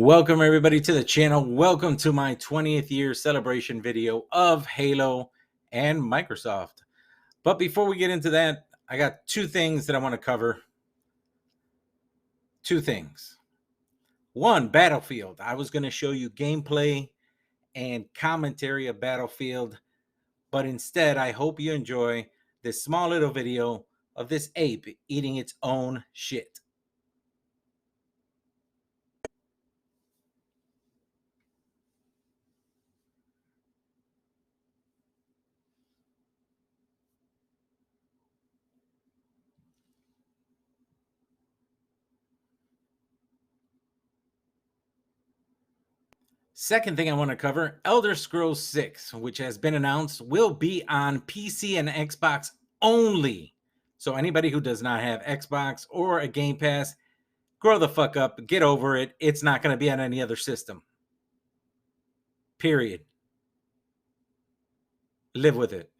Welcome everybody to the channel. Welcome to my 20th year celebration video of Halo and Microsoft. But before we get into that, I got two things that I want to cover. Two things. One, Battlefield. I was going to show you gameplay and commentary of Battlefield, but instead I hope you enjoy this small little video of this ape eating its own shit. Second thing I want to cover, Elder Scrolls 6, which has been announced, will be on PC and Xbox only. So anybody who does not have Xbox or a Game Pass, grow the fuck up, get over it. It's not going to be on any other system. Period. Live with it.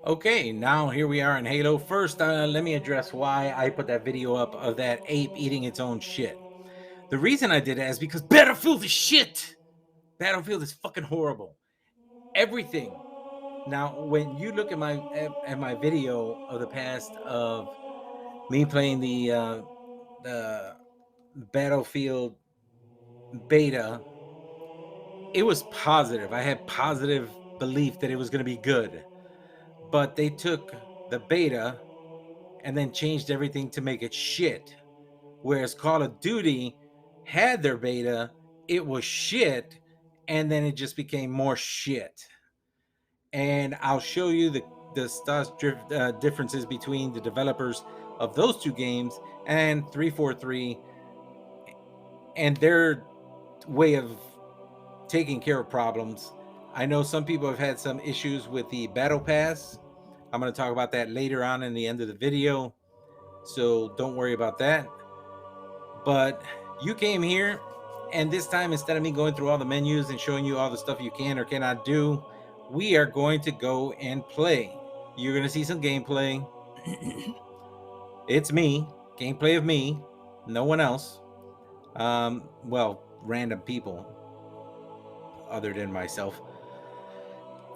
Okay, now here we are in Halo. First, let me address why I put that video up of that ape eating its own shit. The reason I did it is because Battlefield is shit. Battlefield is fucking horrible. Everything. Now, when you look at my video of the past of me playing the Battlefield beta, it was positive. I had positive belief that it was going to be good. But they took the beta and then changed everything to make it shit. Whereas Call of Duty had their beta, it was shit, and then it just became more shit. And I'll show you the differences between the developers of those two games and 343 and their way of taking care of problems. I know some people have had some issues with the battle pass. I'm going to talk about that later on in the end of the video, so don't worry about that. But you came here, and this time, instead of me going through all the menus and showing you all the stuff you can or cannot do, we are going to go and play. You're going to see some gameplay. It's me, gameplay of me, no one else. Well, random people other than myself.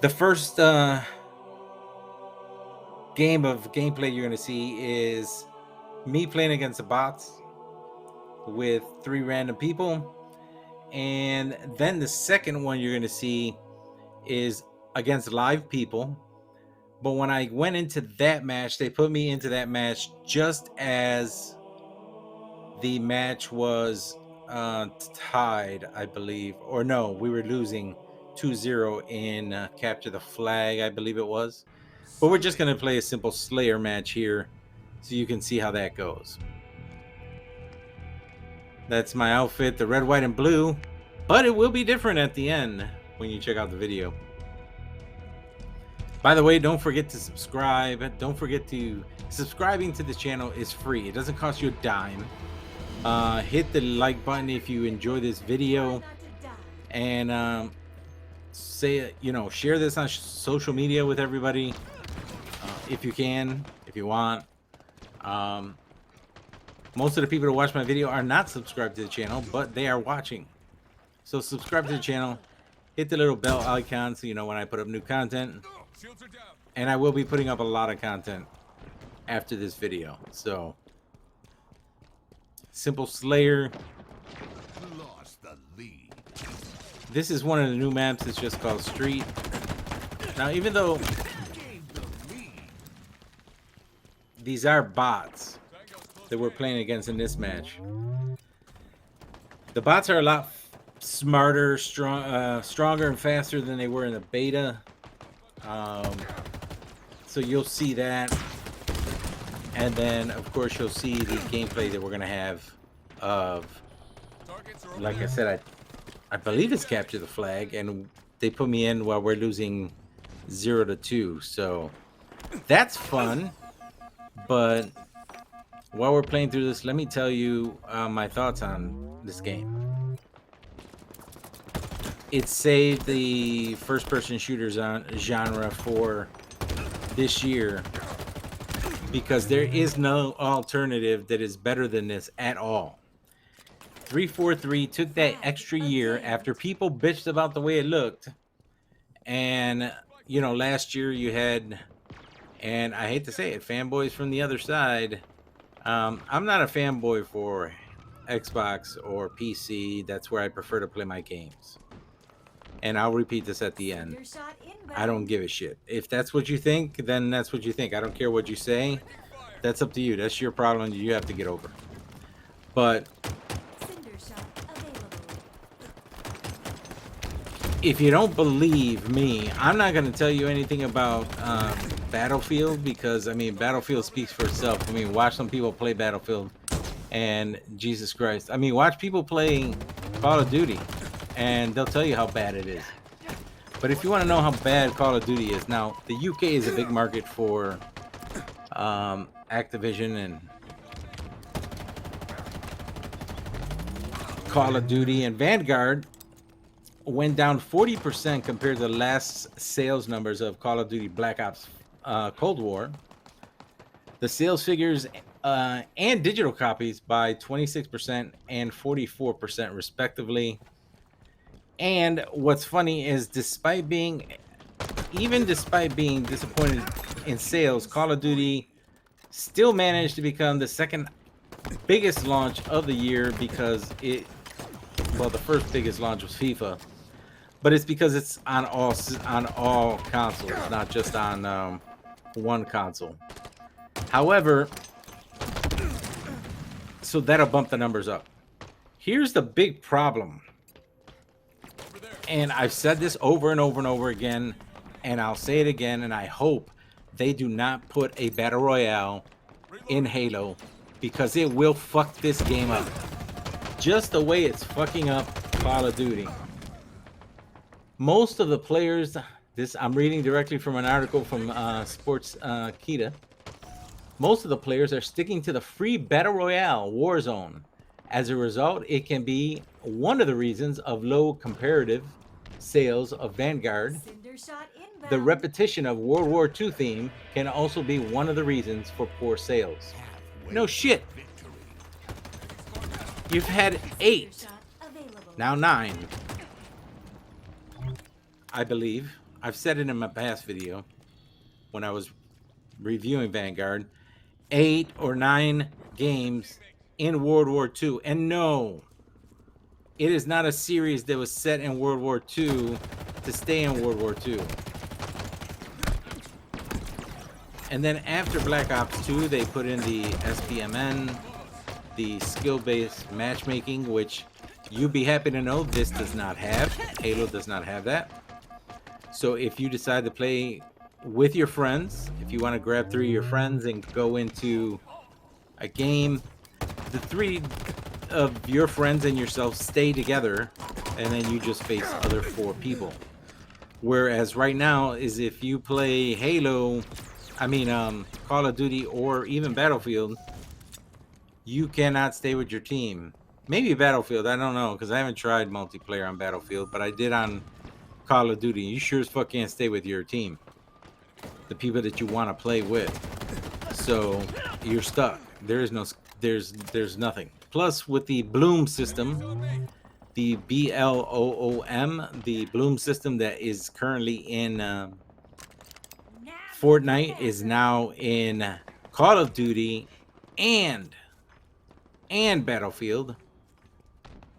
The first game of gameplay you're going to see is me playing against the bots with 3 random people. And then the second one you're going to see is against live people. But when I went into that match, they put me into that match just as the match was tied, I believe. Or no, we were losing 2-0 in Capture the Flag, I believe it was. But we're just going to play a simple Slayer match here so you can see how that goes. That's my outfit, the red, white, and blue. But it will be different at the end when you check out the video. By the way, don't forget to subscribe. Don't forget to... Subscribing to the channel is free. It doesn't cost you a dime. Hit the like button if you enjoy this video. And share this on social media with everybody. If you can, if you want. Most of the people who watch my video are not subscribed to the channel, but they are watching. So subscribe to the channel. Hit the little bell icon so you know when I put up new content. And I will be putting up a lot of content after this video. So, simple Slayer. This is one of the new maps. It's just called Street. Now, even though these are bots that we're playing against in this match, the bots are a lot smarter, stronger, and faster than they were in the beta. So you'll see that, and then of course you'll see the gameplay that we're gonna have of, like I said, I believe it's Capture the Flag, and they put me in while we're losing 0-2, so that's fun. But while we're playing through this, let me tell you my thoughts on this game. It saved the first-person shooter genre for this year because there is no alternative that is better than this at all. 343 took that extra year after people bitched about the way it looked. And, you know, last year you had, and I hate to say it, fanboys from the other side. I'm not a fanboy for Xbox or PC. That's where I prefer to play my games. And I'll repeat this at the end. I don't give a shit. If that's what you think, then that's what you think. I don't care what you say. That's up to you. That's your problem. You have to get over. But if you don't believe me, I'm not going to tell you anything about Battlefield because, I mean, Battlefield speaks for itself. I mean, watch some people play Battlefield and Jesus Christ. I mean, watch people play Call of Duty and they'll tell you how bad it is. But if you want to know how bad Call of Duty is, now, the UK is a big market for Activision and Call of Duty, and Vanguard went down 40% compared to the last sales numbers of Call of Duty Black Ops Cold War. The sales figures and digital copies by 26% and 44% respectively. And what's funny is despite being disappointed in sales, Call of Duty still managed to become the second biggest launch of the year because the first biggest launch was FIFA, but it's because it's on all consoles, not just on one console. However, so that'll bump the numbers up. Here's the big problem. And I've said this over and over and over again, and I'll say it again, and I hope they do not put a Battle Royale in Halo because it will fuck this game up. Just the way it's fucking up Call of Duty. Most of the players, I'm reading directly from an article from Sports Kita. Most of the players are sticking to the free Battle Royale Warzone. As a result, it can be one of the reasons of low comparative sales of Vanguard. The repetition of World War II theme can also be one of the reasons for poor sales. No shit. You've had 8, now 9. I believe. I've said it in my past video when I was reviewing Vanguard. 8 or 9 games in World War II. And no, it is not a series that was set in World War II to stay in World War II. And then after Black Ops 2, they put in the SPMN, the skill-based matchmaking, which you'll be happy to know this does not have. Halo does not have that. So if you decide to play with your friends, if you want to grab 3 of your friends and go into a game, the 3 of your friends and yourself stay together, and then you just face other 4 people. Whereas right now is if you play Call of Duty or even Battlefield, you cannot stay with your team. Maybe Battlefield, I don't know, because I haven't tried multiplayer on Battlefield, but I did on Call of Duty. You sure as fuck can't stay with your team, the people that you want to play with. So you're stuck. There's nothing. Plus, with the Bloom system, the BLOOM, the Bloom system that is currently in Fortnite is now in Call of Duty and Battlefield.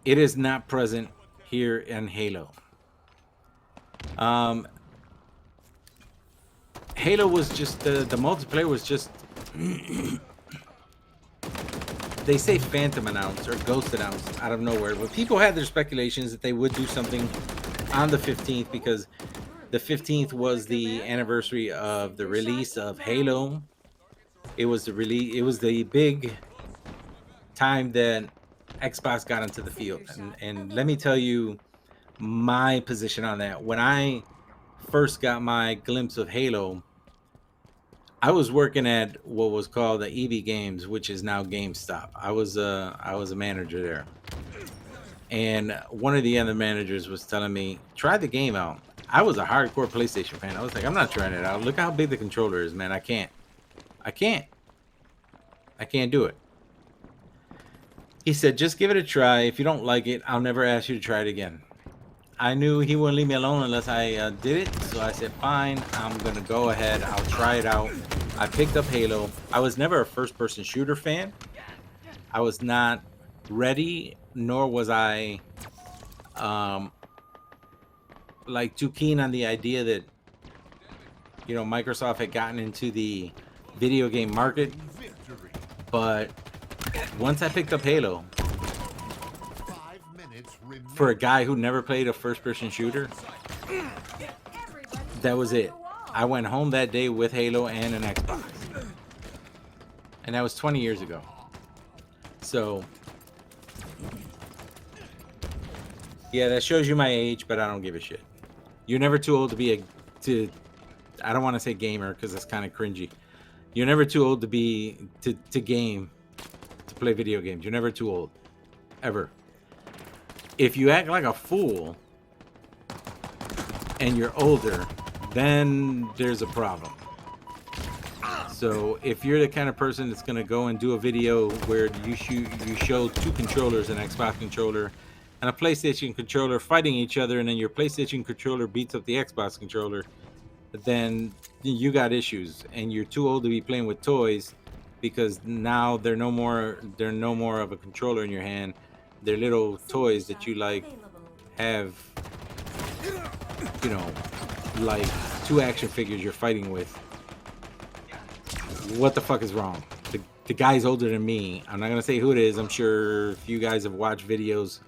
It is not present here in Halo. Halo was just the multiplayer was just they say phantom announced or ghost announced out of nowhere, but people had their speculations that they would do something on the 15th because the 15th was the anniversary of the release of Halo. It was the big time that Xbox got into the field, and let me tell you my position on that. When I first got my glimpse of Halo, I was working at what was called the EB Games, which is now GameStop. I was a manager there, and one of the other managers was telling me, "Try the game out." I was a hardcore PlayStation fan. I was like, "I'm not trying it out. Look how big the controller is, man. I can't. I can't. I can't do it." He said, "Just give it a try. If you don't like it, I'll never ask you to try it again." I knew he wouldn't leave me alone unless I did it, so I said, "Fine, I'm gonna go ahead. I'll try it out." I picked up Halo. I was never a first-person shooter fan. I was not ready, nor was I um, like too keen on the idea that Microsoft had gotten into the video game market. But once I picked up Halo, for a guy who never played a first-person shooter, that was it. I went home that day with Halo and an Xbox, and that was 20 years ago. So yeah, that shows you my age, but I don't give a shit. You're never too old to be I don't want to say gamer because that's kind of cringy. You're never too old to game, to play video games. You're never too old, ever. If you act like a fool and you're older, then there's a problem. So if you're the kind of person that's going to go and do a video where you show two controllers, an Xbox controller and a PlayStation controller fighting each other, and then your PlayStation controller beats up the Xbox controller, then you got issues, and you're too old to be playing with toys, because now they're no more of a controller in your hand. They're little toys that you have, like two action figures you're fighting with. What the fuck is wrong? The guy's older than me. I'm not gonna say who it is. I'm sure if you guys have watched videos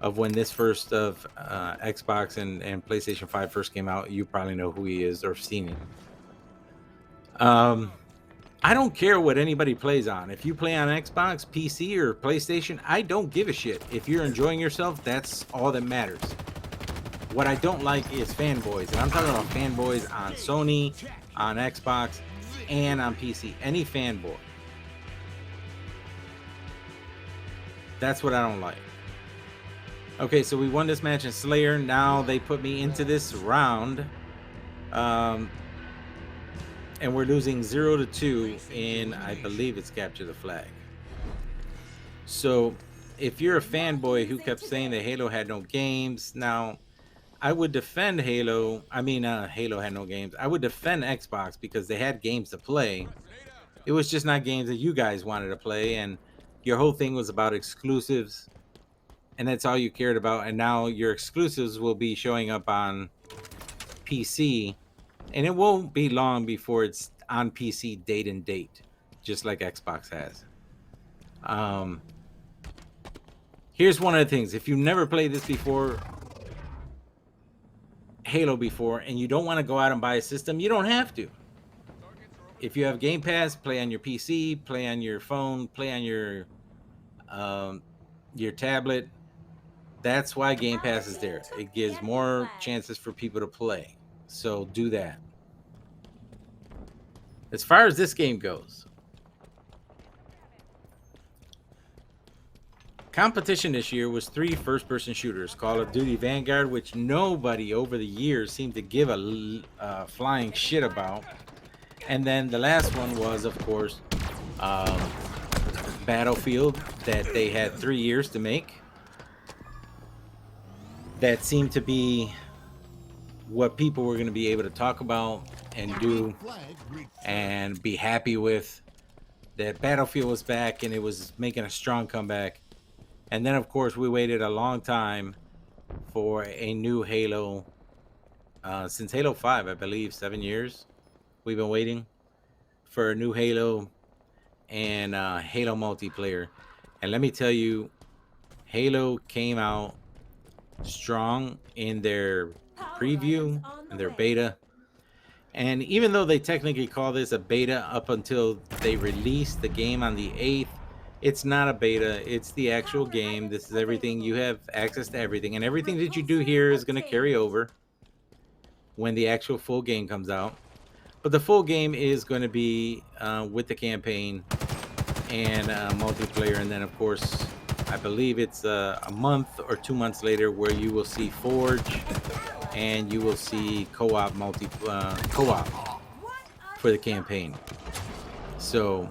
of when this first of Xbox and PlayStation 5 first came out, you probably know who he is or seen him. I don't care what anybody plays on. If you play on Xbox, PC, or PlayStation, I don't give a shit. If you're enjoying yourself, that's all that matters. What I don't like is fanboys, and I'm talking about fanboys on Sony, on Xbox, and on PC. Any fanboy. That's what I don't like. Okay, so we won this match in Slayer. Now they put me into this round. And we're losing 0-2 in, I believe it's Capture the Flag. So if you're a fanboy who kept saying that Halo had no games, now I would defend Halo. Halo had no games. I would defend Xbox because they had games to play. It was just not games that you guys wanted to play, and your whole thing was about exclusives, and that's all you cared about. And now your exclusives will be showing up on PC, and it won't be long before it's on PC date and date, just like Xbox has. Here's one of the things. If you never played this before, Halo before, and you don't want to go out and buy a system, you don't have to. If you have Game Pass, play on your PC, play on your phone, play on your tablet. That's why Game Pass is there. It gives more chances for people to play. So do that. As far as this game goes, competition this year was 3 first-person shooters. Call of Duty Vanguard, which nobody over the years seemed to give a flying shit about. And then the last one was, of course, Battlefield, that they had 3 years to make. That seemed to be what people were going to be able to talk about and do and be happy with. That Battlefield was back and it was making a strong comeback. And then, of course, we waited a long time for a new Halo. Since Halo 5, I believe, 7 years. We've been waiting for a new Halo and Halo multiplayer. And let me tell you, Halo came out strong in their preview and their beta. And even though they technically call this a beta up until they release the game on the 8th, it's not a beta. It's the actual game. This is everything. You have access to everything. And everything that you do here is going to carry over when the actual full game comes out. But the full game is going to be with the campaign and multiplayer, and then of course, I believe it's a month or 2 months later where you will see Forge and you will see co-op co-op for the campaign. So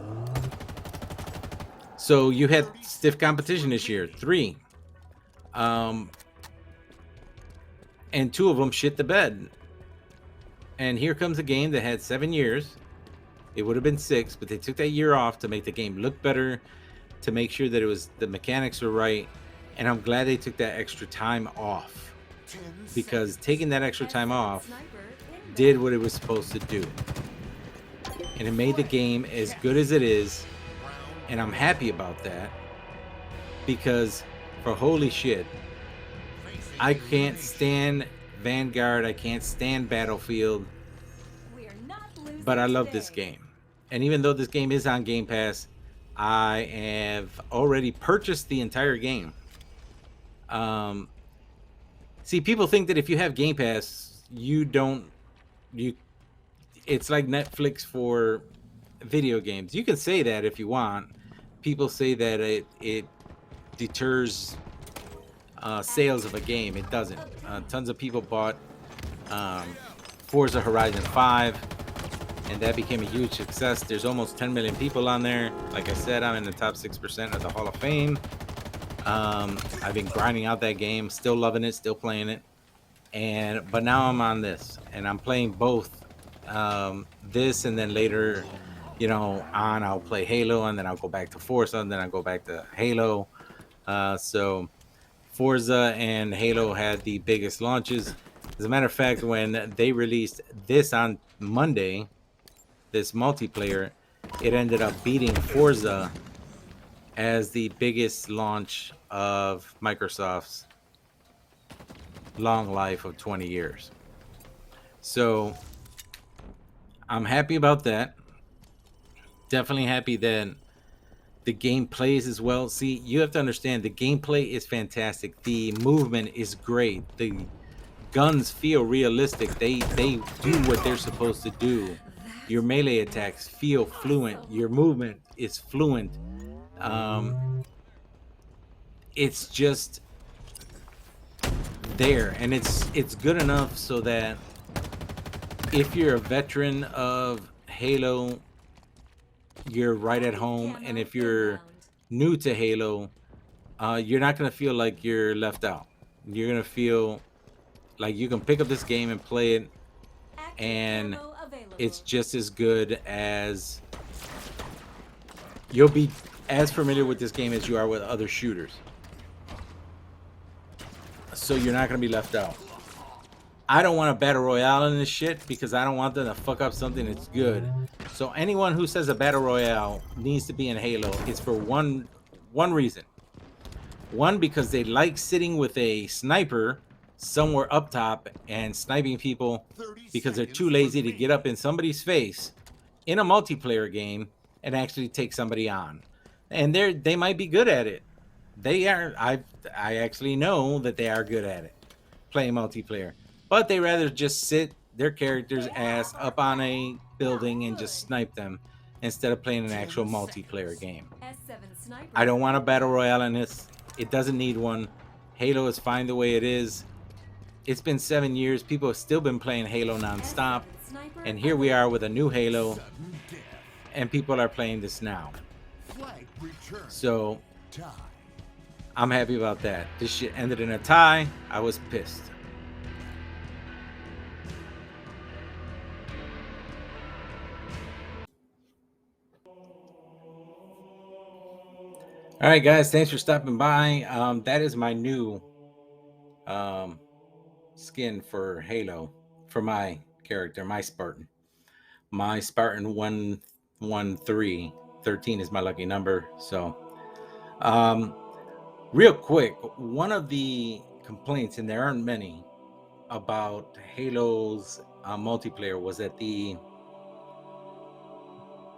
you had stiff competition this year, 3, and 2 of them shit the bed. And here comes a game that had 7 years. It would have been 6, but they took that year off to make the game look better, to make sure that the mechanics were right. And I'm glad they took that extra time off, because taking that extra time off did what it was supposed to do. And it made the game as good as it is. And I'm happy about that, because for holy shit, I can't stand Vanguard, I can't stand Battlefield, but I love this game. And even though this game is on Game Pass, I have already purchased the entire game. See, people think that if you have Game Pass, it's like Netflix for video games. You can say that if you want. People say that it deters sales of a game. It doesn't. Tons of people bought Forza Horizon 5, and that became a huge success. There's almost 10 million people on there. Like I said, I'm in the top 6% of the Hall of Fame. I've been grinding out that game, still loving it, still playing it. But now I'm on this, and I'm playing both this, and then later, I'll play Halo, and then I'll go back to Forza, and then I'll go back to Halo. So Forza and Halo had the biggest launches. As a matter of fact, when they released this on Monday, this multiplayer, it ended up beating Forza as the biggest launch of Microsoft's long life of 20 years. So I'm happy about that. Definitely happy that the game plays as well. See, you have to understand, the gameplay is fantastic. The movement is great. The guns feel realistic. They do what they're supposed to do. Your melee attacks feel fluent. Your movement is fluent. It's just there, and it's good enough so that if you're a veteran of Halo, you're right at home, and if you're new to Halo, you're not going to feel like you're left out. You're going to feel like you can pick up this game and play it, and it's just as good as, you'll be as familiar with this game as you are with other shooters. So you're not going to be left out. I don't want a battle royale in this shit, because I don't want them to fuck up something that's good. So anyone who says a battle royale needs to be in Halo, it's for one reason. One, because they like sitting with a sniper somewhere up top and sniping people, because they're too lazy to get up in somebody's face in a multiplayer game and actually take somebody on. And they might be good at it. They are. I actually know that they are good at it, playing multiplayer. But they rather just sit their character's ass up on a building and just snipe them, instead of playing an actual multiplayer game. I don't want a battle royale in this. It doesn't need one. Halo is fine the way it is. It's been 7 years. People have still been playing Halo nonstop. And here we are with a new Halo, and people are playing this now. So I'm happy about that. This shit ended in a tie. I was pissed. All right, guys, thanks for stopping by. That is my new skin for Halo, for my character, my Spartan. My Spartan 113. 13 is my lucky number. So, real quick, one of the complaints, and there aren't many, about Halo's multiplayer was that the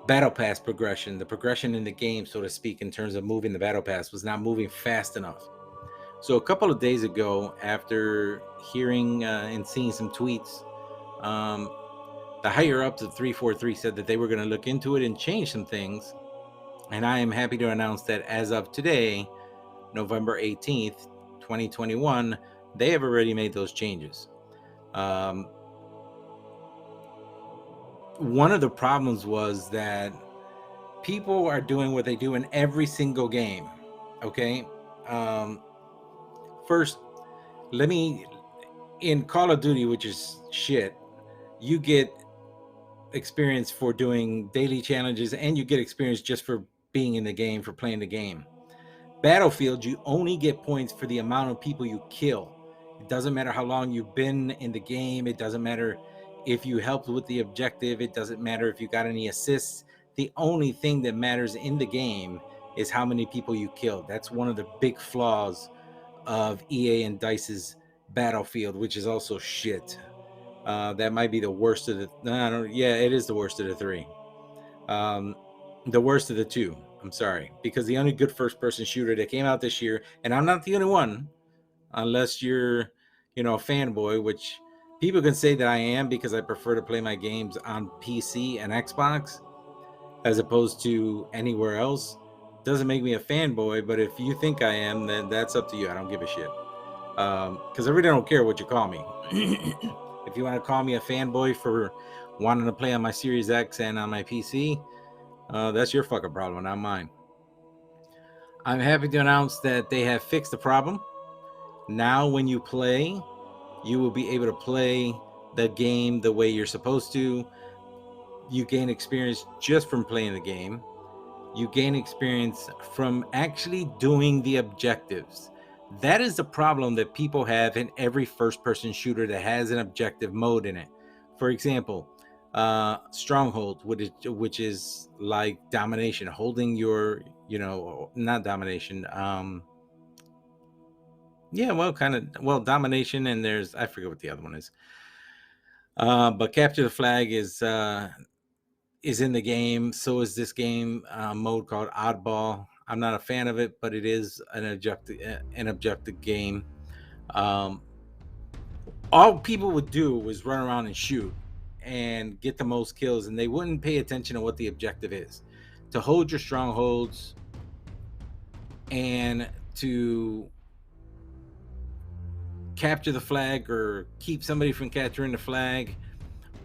battle pass progression, the progression in the game, so to speak, in terms of moving the battle pass, was not moving fast enough. So a couple of days ago, after hearing and seeing some tweets, The higher ups of 343 said that they were going to look into it and change some things. And I am happy to announce that as of today, November 18th, 2021, they have already made those changes. One of the problems was that people are doing what they do in every single game. Okay. First, in Call of Duty, which is shit, you get experience for doing daily challenges and you get experience just for being in the game, for playing the game. Battlefield, you only get points for the amount of people you kill. It doesn't matter how long you've been in the game. It doesn't matter if you helped with the objective. It doesn't matter if you got any assists. The only thing that matters in the game is how many people you killed. That's one of the big flaws of EA and DICE's Battlefield, which is also shit. That might be the worst of the. No, yeah, it is the worst of the three. The worst of the two. I'm sorry, because the only good first-person shooter that came out this year, and I'm not the only one, unless you're, a fanboy, which people can say that I am because I prefer to play my games on PC and Xbox as opposed to anywhere else. Doesn't make me a fanboy, but if you think I am, then that's up to you. I don't give a shit. Because I really don't care what you call me. If you want to call me a fanboy for wanting to play on my Series X and on my PC, that's your fucking problem, not mine. I'm happy to announce that they have fixed the problem. Now, when you play, you will be able to play the game the way you're supposed to. You gain experience just from playing the game. You gain experience from actually doing the objectives. That is the problem that people have in every first-person shooter that has an objective mode in it. For example, Stronghold, which is like domination, holding your, not domination. Domination, and I forget what the other one is. But capture the flag is in the game. So is this game mode called Oddball. I'm not a fan of it, but it is an objective game. All people would do was run around and shoot and get the most kills, and they wouldn't pay attention to what the objective is. To hold your strongholds and to capture the flag or keep somebody from capturing the flag,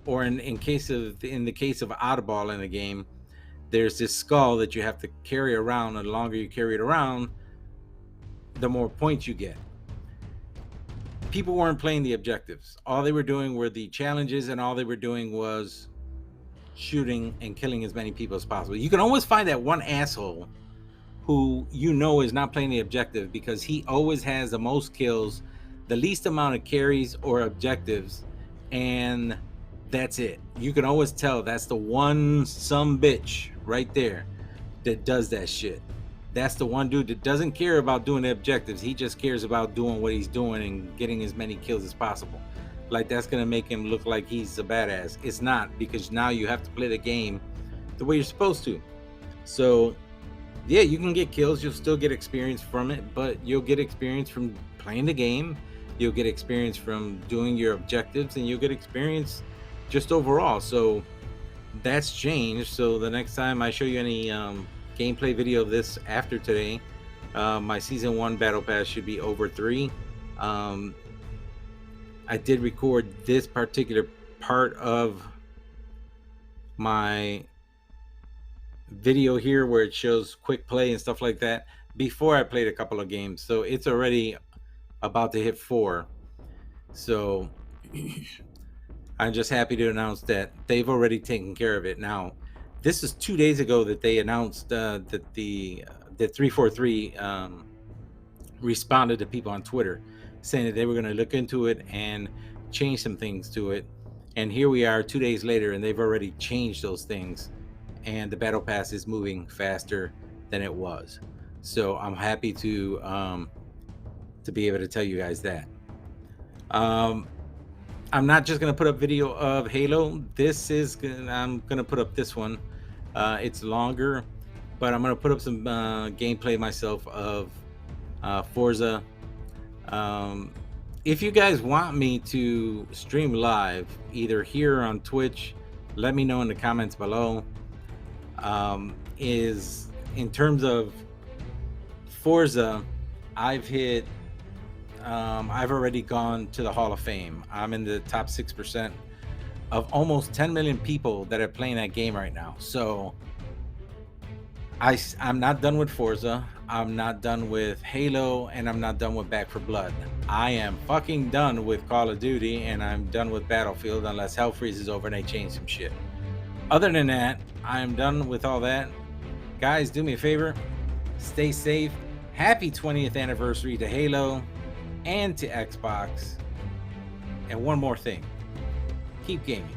or in the case of Oddball in the game, there's this skull that you have to carry around, and the longer you carry it around, the more points you get. People weren't playing the objectives. All they were doing were the challenges, and all they were doing was shooting and killing as many people as possible. You can always find that one asshole who is not playing the objective because he always has the most kills, the least amount of carries or objectives, and that's it. You can always tell that's the one bitch right there that does that shit. That's the one dude that doesn't care about doing the objectives. He just cares about doing what he's doing and getting as many kills as possible. Like, that's going to make him look like he's a badass. It's not, because now you have to play the game the way you're supposed to. So, yeah, you can get kills. You'll still get experience from it, but you'll get experience from playing the game. You'll get experience from doing your objectives, and you'll get experience just overall. So that's changed. So the next time I show you any gameplay video of this after today, my season 1 battle pass should be over 3. I did record this particular part of my video here where it shows quick play and stuff like that before I played a couple of games, so it's already about to hit 4. So I'm just happy to announce that they've already taken care of it. Now, this is 2 days ago that they announced that the 343 responded to people on Twitter saying that they were going to look into it and change some things to it. And here we are 2 days later, and they've already changed those things, and the battle pass is moving faster than it was. So I'm happy to be able to tell you guys that. I'm not just going to put up video of Halo. I'm going to put up this one. It's longer, but I'm going to put up some gameplay myself of Forza. If you guys want me to stream live, either here on Twitch let me know in the comments below. Is in terms of Forza, I've already gone to the Hall of Fame. I'm in the top 6% of almost 10 million people that are playing that game right now. So I'm not done with Forza. I'm not done with Halo, and I'm not done with Back for Blood. I am fucking done with Call of Duty, and I'm done with Battlefield unless hell freezes over and they change some shit. Other than that, I'm done with all that. Guys, do me a favor. Stay safe. Happy 20th anniversary to Halo and to Xbox. And one more thing. Keep gaming.